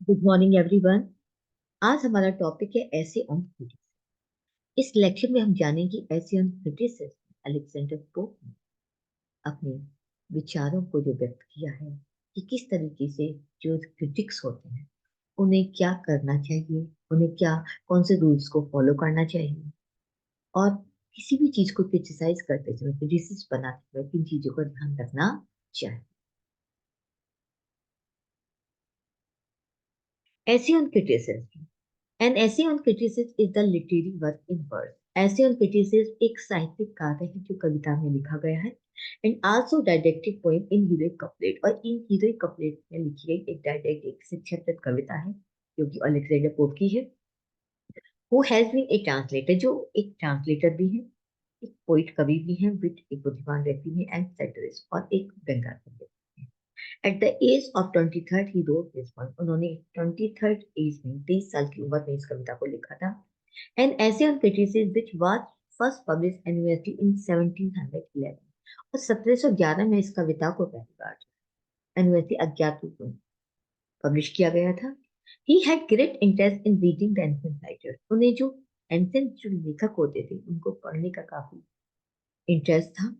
Good morning everyone. आज हमारा topic है ऐसे ऑन क्रिटिसिज्म। इस लेक्चर में हम जानेंगे ऐसे ऑन क्रिटिसिज्म अलेक्जेंडर पोप ने अपने विचारों को जो व्यक्त किया है कि किस तरीके से जो क्रिटिक्स होते हैं उन्हें क्या करना चाहिए, उन्हें क्या कौन से रूल्स को फॉलो करना चाहिए और किसी भी चीज को क्रिटिसाइज करते समय क्रिटिसिस्ट बनाते हुए किन चीजों का ध्यान रखना चाहिए। ऐसे on criticism An essay on criticism is the literary work in verse. Essay on criticism एक साहित्यिक कार्य है जो कविता में लिखा गया है and also didactic poem in heroic couplet। और इन heroic couplet में लिखी गई एक didactic शिक्षाप्रद कविता है जो कि अलेक्जेंडर पोप की है। Who has been a translator, जो एक ट्रांसलेटर भी है, एक पोइट कवि भी है, विट एक बुद्धिमान व्यक्ति है एंड सेटरिस्ट और एक व्यंग्यात्मक व्यक्ति है। At the age of 23 he wrote this one. उन्होंने 23 एज में 23 साल की उम्र में इस कविता को लिखा था। An essay on criticism which was first published annually in 1711। और 1711 में इस कविता को पहली बार एनुअली अज्ञात रूप में पब्लिश किया गया था। He had great interest in reading the ancient writers। उन्हें जो एंसेंट जो लेखक होते थे उनको पढ़ने का काफी इंटरेस्ट था।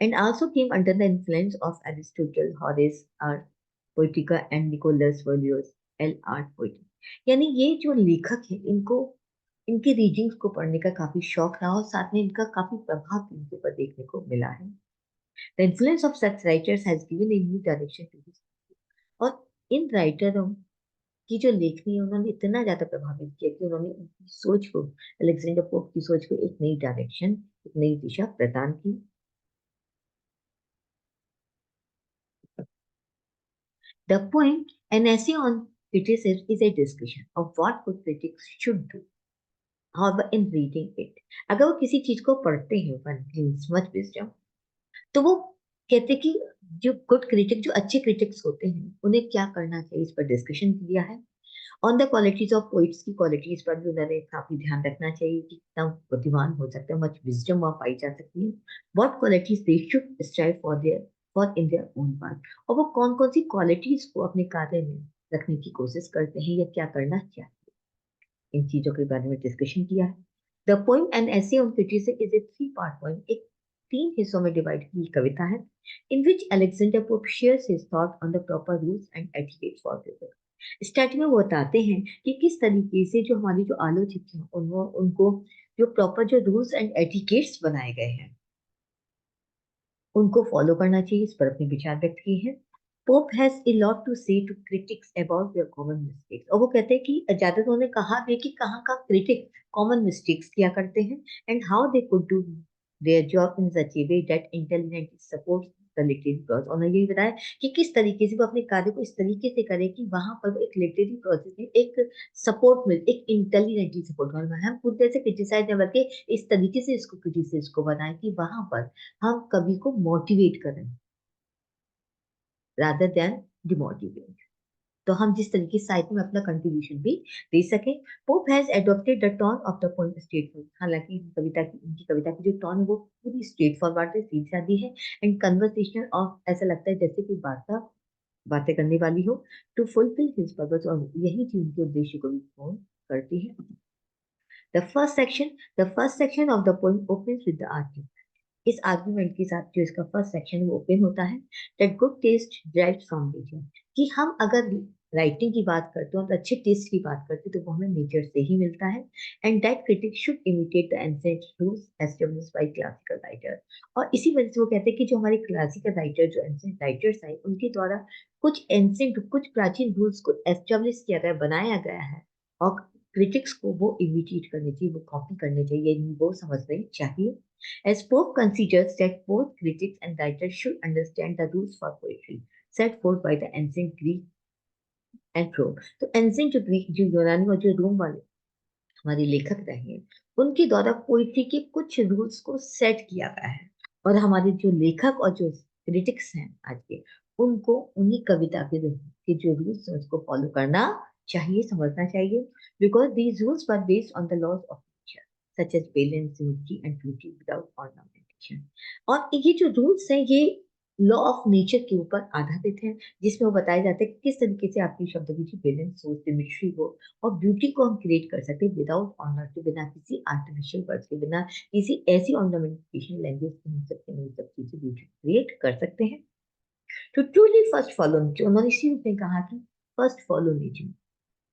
And also came under the influence of Aristotle, Horace, R. Poetica and Nicholas Volius, L. R. Poetic। यानी ये जो लेखक है इनको इनकी रीडिंग्स को पढ़ने का काफी शौक रहा और साथ में इनका काफी प्रभाव भी इनके ऊपर देखने को मिला है। The influence of such writers has given a new direction to this. और इन राइटरों की जो लेखनी है उन्होंने इतना ज्यादा प्रभावित किया कि उन्होंने उनकी सोच को, अलेक्जेंडर पोप की सोच को एक नई डायरेक्शन, एक नई दिशा प्रदान की। The poem, An Essay on Criticism, is a discussion of what good critics should do. However, in reading it, अगर वो किसी चीज को पढ़ते हैं, one gains much wisdom, तो वो कहते कि जो गुड क्रिटिक, जो अच्छे क्रिटिक्स होते हैं, उन्हें क्या करना चाहिए, इस पर डिस्कशन किया है। On the qualities of poets की क्वालिटीज पर भी उन्होंने काफी ध्यान रखना चाहिए कि कितना बुद्धिमान हो सकता है, मच विजडम वहाँ पाई जा सकती है। What qualities they should strive for their for in their own part. और वो कौन कौन सी क्वालिटीज को अपने कार्य में रखने की कोशिश करते हैं या क्या करना चाहिए, इन चीजों के बारे में डिस्कशन किया है। The poem and essay on criticism is a three part poem. एक तीन हिस्सों में डिवाइड की कविता है। In which Alexander Pope shares his thought on the proper rules and etiquettes for critics. Starting में वो बताते हैं कि किस तरीके से जो हमारी जो आलोचक हैं उनको जो प्रॉपर जो रूल्स एंड एटिकेट्स बनाए गए हैं उनको फॉलो करना चाहिए, इस पर अपने विचार व्यक्त किए हैं। Pope has a lot to say to critics about their common mistakes. और वो कहते हैं कि ज्यादा उन्होंने कहा भी कि कहाँ का क्रिटिक कॉमन मिस्टेक्स किया करते हैं and how they could do their job in such A way that intelligently supports the literary process. उन्होंने यही बताया कि किस तरीके से वो अपने कार्य को इस तरीके से करे कि वहां पर वो एक लिटरेरी प्रोसेस में एक सपोर्ट मिल, एक इंटेलिजेंटली सपोर्ट करना है। हम पूरी तरह से क्रिटिसाइज न करके इस तरीके से इसको क्रिटिसिज्म को बनाए कि वहां पर हम कवि को मोटिवेट करें रादर देन डिमोटिवेट। तो हम जिस तरीके से साहित्य में अपना कंट्रीब्यूशन भी दे सके। Pope has adopted the tone of the poem straight forward. हालांकि इनकी कविता की जो टोन है वो पूरी स्ट्रेट फॉरवर्ड है, सीधी सादी है एंड कन्वर्सेशनल, और ऐसा लगता है जैसे कि बातें करने वाली हो। टू फुलफिल हिज पर्पस, और यही चीज उनके उद्देश्य को भी पूर्ण करती है। The first section of the poem opens with the argument. इस आर्गुमेंट के साथ जो इसका फर्स्ट सेक्शन वो ओपन होता है, that good taste drives from nature. कि हम अगर राइटिंग की बात करते हो तो अच्छे टेस्ट की बात करते हैं तो वो हमें नेचर से ही मिलता है। And that critic should imitate the ancient rules established by classical writer. और इसी वजह से वो कहते हैं कि जो हमारे क्लासिकल राइटर, जो एंसेंट राइटर्स हैं, उनके द्वारा कुछ एंसेंट, कुछ प्राचीन रूल्स को एस्टेब्लिश किया गया, बनाया गया है और क्रिटिक्स को वो इमिटेट करनी चाहिए, वो कॉपी करनी चाहिए, वो समझनी चाहिए। As Pope considers that both critics and writers should understand the rules for poetry set forth by the ancient Greek and Rome। तो एंसेंट जो ग्रीक, जो यूनानी और जो रोम वाले हमारे लेखक रहे हैं, उनके द्वारा पोइट्री के कुछ रूल्स को सेट किया गया है। और हमारे जो लेखक और जो क्रिटिक्स हैं आज के, उनको उन्हीं कविता के जो रूल्स हैं उसको फॉलो करना चाहिए, समझना चाहिए। Because these rules were based on the laws of nature such as balance, symmetry and beauty without ornamentation. और ये जो रूल्स हैं ये लॉ ऑफ नेचर के ऊपर आधारित है, जिसमें वो बताया जाता है कि किस तरीके से आपकी शब्दों की बैलेंस हो, सिमेट्री हो, और ब्यूटी को हम क्रिएट कर सकते हैं विदाउट ऑनर के, बिना किसी आर्टिफिशियल वर्ड्स के, बिना किसी ऐसी ऑर्नामेंटेशन लैंग्वेज के हम सब चीजें ब्यूटी क्रिएट कर सकते हैं। तो ट्रूली फर्स्ट फॉलो नेचर, उन्होंने इसी रूप में कहा कि फर्स्ट फॉलो नेचर,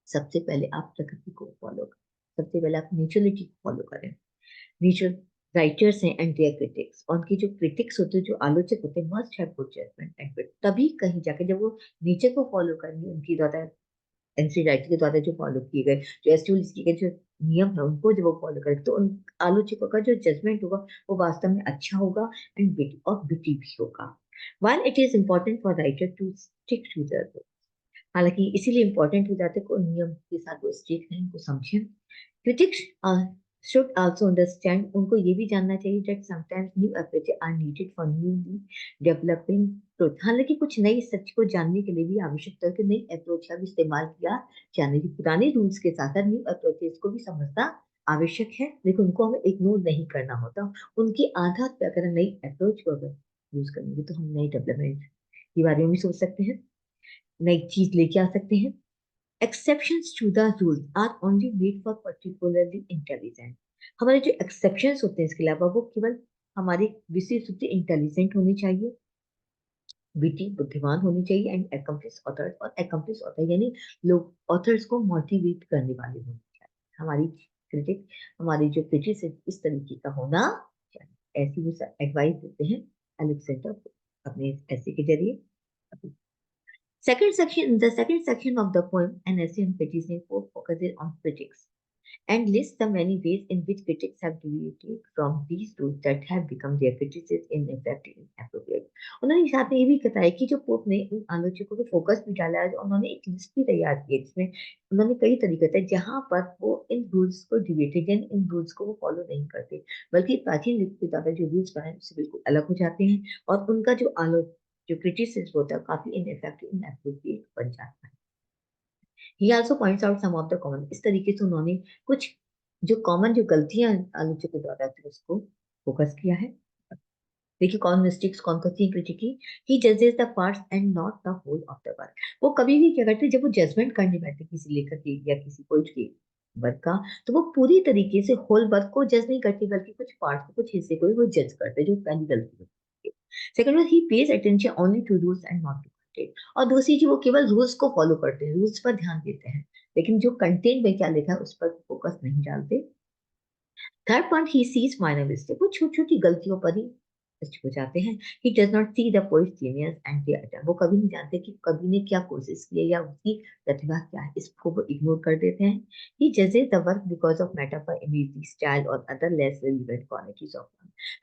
सबसे पहले आप प्रकृति को फॉलो करें, सबसे पहले आप नेचुरलिटी को फॉलो करें। नेचर राइटर्स हैं एंड देयर क्रिटिक्स, उनके जो क्रिटिक्स होते हैं, जो आलोचक होते हैं, must have good judgement and wit, तभी कहीं जाके जब वो नेचर को फॉलो करेंगे, उनकी द्वारा एनसी राइटर के द्वारा जो फॉलो किए गए, जो एस्ट्यूलिस किए गए जो नियम है, उनको जब वो फॉलो करेंगे, तो उन आलोचकों का जो जजमेंट होगा वो वास्तव में अच्छा होगा एंड विट और विटी भी होगा। While it is important for writer to stick to the, हालांकि इसीलिए इंपॉर्टेंट हो जाते हैं कि उन नियम के साथ वो स्ट्रिक्ट हैं, उनको समझें। क्रिटिक्स should also understand, उनको ये भी जानना चाहिए that sometimes new approaches are needed for newly developing truth, हालांकि कुछ नई सच को जानने के लिए भी आवश्यकता है कि नई अप्रोच का भी इस्तेमाल किया जाने की, पुराने रूल्स के साथ साथ न्यू अप्रोचेस को भी समझना आवश्यक है, लेकिन उनको हमें इग्नोर नहीं करना होता। उनके आधार पर अगर हम नई अप्रोच को अगर यूज करेंगे तो हम नई डेवलपमेंट के बारे में भी सोच सकते हैं, नई चीज लेके आ सकते हैं। Exceptions to the rules are only made for particularly intelligent, हमारे जो exceptions होते हैं इसके अलावा वो केवल हमारे विशेष रूप से इंटेलिजेंट होने चाहिए, विटी बुद्धिमान होनी चाहिए, एंड accomplish authors, और accomplish author यानी लोग ऑथर्स को मोटिवेट करने वाले होने चाहिए। हमारी क्रिटिक, हमारी जो क्रिटिसिज्म इस तरीके का होना चाहिए, ऐसी वो एडवाइस देते हैं अलेक्जेंडर अपने ऐसे के जरिए। The second section of the poem, An Essay on Criticism, focuses on critics and lists the many ways in which critics have deviated from these rules that have become their criticism ineffective and inappropriate. उन्होंने साथ में ये भी बताया कि जो pope ने इन आलोचकों पे फोकस भी डाला है, उन्होंने एक लिस्ट भी तैयार की है जिसमें उन्होंने कई तरीके बताए जहां पर वो इन रूल्स को डिविएटेड यानी इन रूल्स को वो फॉलो नहीं करते, बल्कि प्राचीन युग के द्वारा जो रूल्स बनाए उससे बिल्कुल अलग हो जाते हैं, और उनका जो क्रिटिसिज्म होता है काफी इनइफेक्टिव इनएप्रोप्रिएट बन जाता है। He also points out some of the common, इस तरीके से उन्होंने कुछ जो कॉमन जो गलतियां आलोचकों द्वारा थी उसको फोकस किया है। देखिए कौन मिस्टेक्स कौन कौन सी क्रिटिक की। ही जजेस the parts and not the whole of the work, वो कभी भी क्या करते जब वो जजमेंट करने बैठे किसी लेखक की या किसी पोइट के वर्क का, तो वो पूरी तरीके से होल वर्क को जज नहीं करते, बल्कि कुछ पार्ट को कुछ हिस्से को ही वो जज करते, जो पहली गलती होती है। Second one, he pays attention only to rules and not to content, और दूसरी चीज वो केवल रूल्स को फॉलो करते हैं, रूल्स पर ध्यान देते हैं, लेकिन जो कंटेंट में क्या लिखा है उस पर फोकस नहीं डालते। Third point, he sees minor mistake, वो छोटी छोटी गलतियों पर ही हो जाते हैं। He does not see the poet's genius and their attempt, वो कभी नहीं जानते कि कवि ने क्या कोशिश की है या उसकी प्रतिभा क्या है, इसको वो इग्नोर कर देते हैं। ही जजेस the work because of metaphor, imagery, style और other less relevant qualities of,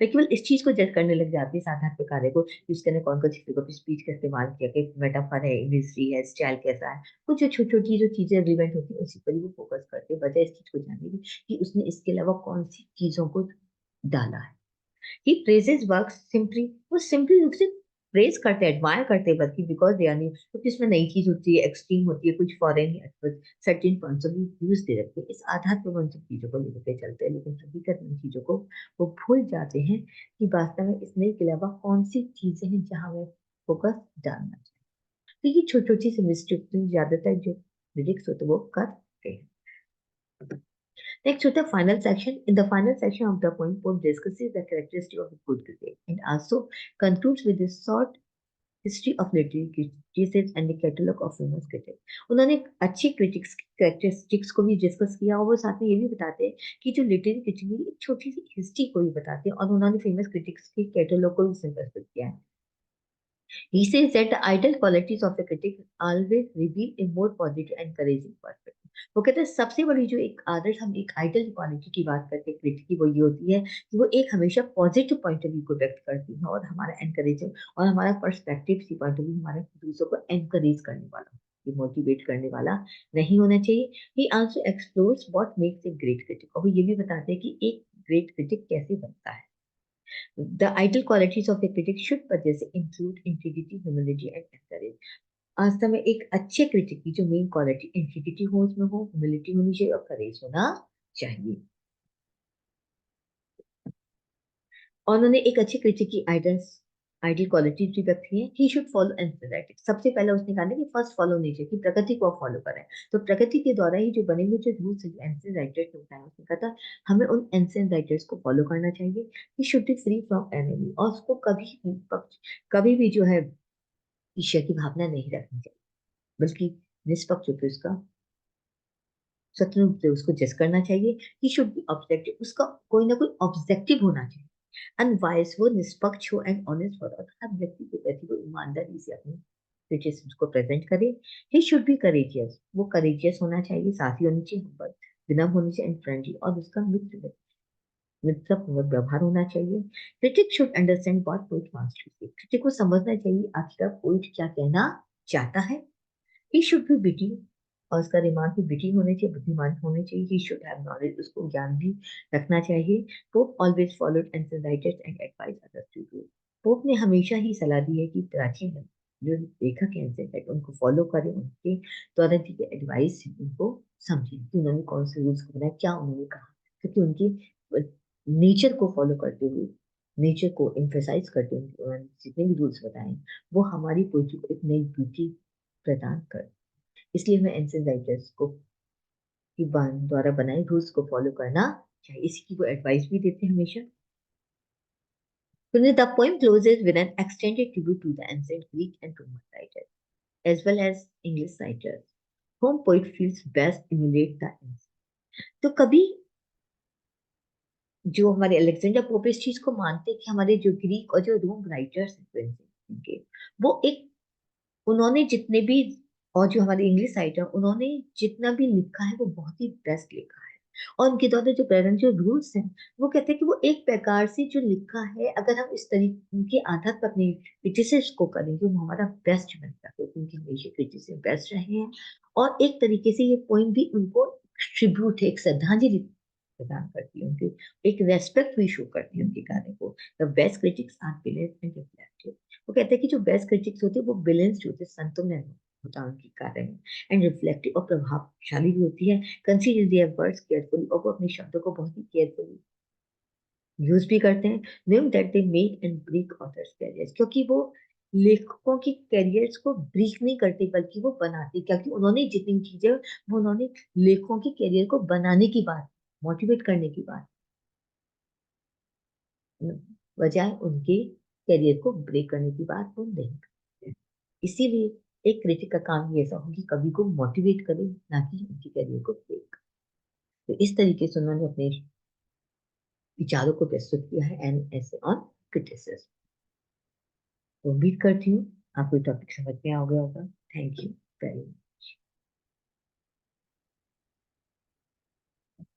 वे केवल इस चीज को जज करने लग जाते हैं साधारण पे कार्य को कि उसके अंदर कौन कौन सी फिगर स्पीच का इस्तेमाल किया, कि मेटाफर है, इमेजरी है, स्टाइल कैसा है, कुछ जो छोटी छोटी जो चीजें रिलेवेंट होती है उसी पर ही वो फोकस करते हैं, बजाय इस चीज को जानने की कि उसने इसके अलावा कौन सी चीजों को डाला है। ही प्रेजेस वर्क सिंपली, वो सिंपली रूप से प्रेज करते हैं, एडमायर करते हैं वर्क की, बिकॉज दे आर न्यू, क्योंकि इसमें नई चीज होती है, एक्सट्रीम होती है, कुछ foreign certain points of views दे रखते हैं, इस आधार पर वो उन सब चीजों को लेकर चलते हैं, लेकिन हकीकत में चीजों को वो भूल जाते हैं कि वास्तव में इस नई के अलावा कौन सी चीजें हैं जहां वो फोकस डालना चाहिए। तो ये छोटी छोटी सी मिस्टेक ज्यादातर जो लिरिक्स होते हैं वो करते हैं। Next to the final section, in the final section of the poem, Pope discusses the characteristic of a good critic and also concludes with a short history of literary criticism and a catalogue of famous critics. उन्होंने अच्छी critics characteristics को भी discuss किया, और वो साथ में ये भी बताते हैं कि जो लिटरेरी क्रिटिक की एक छोटी सी हिस्ट्री को भी बताते हैं, और उन्होंने फेमस क्रिटिक्स के कैटलॉग को भी प्रस्तुत किया है। He says that the ideal qualities of a critic always reveal a more positive and encouraging perspective. वो कहते हैं सबसे बड़ी जो एक आदर्श हम एक आइडल क्वालिटी की बात करते हैं क्रिटिक की, वो ये होती है कि वो एक हमेशा पॉजिटिव पॉइंट ऑफ व्यू को व्यक्त करती है, और हमारा एनकरेजिंग और हमारा पर्सपेक्टिव सी पॉइंट ऑफ व्यू हमारे दूसरों को एनकरेज करने वाला, ये मोटिवेट करने वाला नहीं होना चाहिए। ही also explores what makes a great critic, और वो ये भी बताते हैं कि एक ग्रेट क्रिटिक कैसे बनता है। The ideal qualities of a critic should possess include integrity, humility and courage. वास्तव में एक अच्छे क्रिटिक की जो मेन क्वालिटी इंटीग्रिटी हो, उसमें हो ह्यूमिलिटी होनी चाहिए और करेज होना चाहिए। और उन्होंने एक अच्छे क्रिटिक की आइडल्स आइडियल क्वालिटीज भी रखी है। He should follow antithesis. सबसे पहले उसने कहा ना कि फर्स्ट फॉलो नेचर, कि प्रकृति को फॉलो करें। तो प्रकृति के द्वारा ही जो बने हुए जो रूल्स एंशिएंट राइटर्स ने बताया, उसने कहा था हमें उन एंशिएंट राइटर्स को फॉलो करना चाहिए। He should be free from enemy, और उसको कभी भी जो है ईर्ष्या की भावना नहीं रखनी चाहिए, बल्कि निष्पक्ष होकर उसका शत्रु रूप से उसको जज करना चाहिए। ही शुड बी ऑब्जेक्टिव, उसका कोई ना कोई ऑब्जेक्टिव होना चाहिए। अनवाइस, वो निष्पक्ष हो एंड ऑनेस्ट हो, और हर व्यक्ति के प्रति वो ईमानदारी से अपने क्रिटिसिज्म को प्रेजेंट करे। ही शुड बी करेजियस, वो करेजियस होना चाहिए, साथी होनी चाहिए, humble, विनम्र होनी चाहिए एंड फ्रेंडली, और उसका मित्रपूर्वक व्यवहार होना चाहिए। Critic should understand what poet wants to say, critic को समझना चाहिए आखिर पोइट क्या कहना चाहता है। ही शुड बी विटी, और उसका दिमाग भी विटी होने चाहिए, बुद्धिमान होने चाहिए। ही शुड हैव नॉलेज, उसको ज्ञान भी रखना चाहिए। Pope always followed and advice others to do, Pope ने हमेशा ही सलाह दी है कि प्राचीन जो लेखक हैं एंसेंट, उनको फॉलो करें, उनके द्वारा दी गई एडवाइस उनको समझें कि उन्होंने कौन से रूल्स बनाए, क्या उन्होंने कहा, क्योंकि उनकी नेचर को फॉलो करते हुए, नेचर को एम्फेसाइज करते हुए उन्होंने जितने भी रूल्स बताए वो हमारी पोइट्री को एक नई ब्यूटी प्रदान कर। इसलिए हमें एंशिएंट राइटर्स को की द्वारा बनाए रूल्स को फॉलो करना चाहिए। इसी की वो एडवाइस भी देते हैं हमेशा। The poem closes with an extended tribute to the ancient Greek and Roman writers, as well as English writers, whom poet feels best emulate the ancient. तो कभी जो हमारे अलेक्जेंडर पोप इस चीज को मानते हैं कि हमारे जो ग्रीक और जो रोम राइटर्स हैं उनके, वो एक, उन्होंने जितने भी, और जो हमारे इंग्लिश राइटर उन्होंने जितना भी लिखा है वो बहुत ही बेस्ट लिखा है। और उनके द्वारा जो प्रेजेंट जो रूल्स हैं, वो कहते हैं कि वो एक प्रकार से जो लिखा है, अगर हम इस तरीके उनके आधार पर अपने क्रिटिसिज्म को करेंगे, वो हमारा बेस्ट बनेगा, क्योंकि उनके हमेशा क्रिटिसिज्म बेस्ट रहे हैं। और एक तरीके से ये पोइम भी उनको ट्रिब्यूट है, एक श्रद्धांजलि प्रदान करती है, उनके एक रेस्पेक्ट भी शो करती है उनके गाने को। The best critics are balanced and reflective, वो कहते हैं कि जो बेस्ट क्रिटिक्स होते हैं वो बैलेंस्ड होते हैं, संतुलन होता है उनके कार्य में, एंड रिफ्लेक्टिव और प्रभावशाली भी होती है। कंसीडर देयर वर्ड्स केयरफुली, और वो अपने शब्दों को बहुत ही केयरफुली यूज भी करते हैं। Knowing that they make and break others careers, क्योंकि वो लेखकों की कैरियर्स को ब्रेक नहीं करते बल्कि वो बनाते, क्योंकि उन्होंने जितनी चीजें वो उन्होंने लेखकों के कैरियर को बनाने की बात, मोटिवेट करने की बात, बजाय उनके करियर को ब्रेक करने की बात वो नहीं करते। इसीलिए एक क्रिटिक का काम ही ऐसा हो कि कवि को मोटिवेट करे, ना कि उनके करियर को ब्रेक। तो इस तरीके से उन्होंने अपने विचारों को प्रस्तुत किया है एन ऐसे ऑन क्रिटिसिज्म। तो उम्मीद करती हूँ आपको टॉपिक समझ में आ गया होगा। Thank you.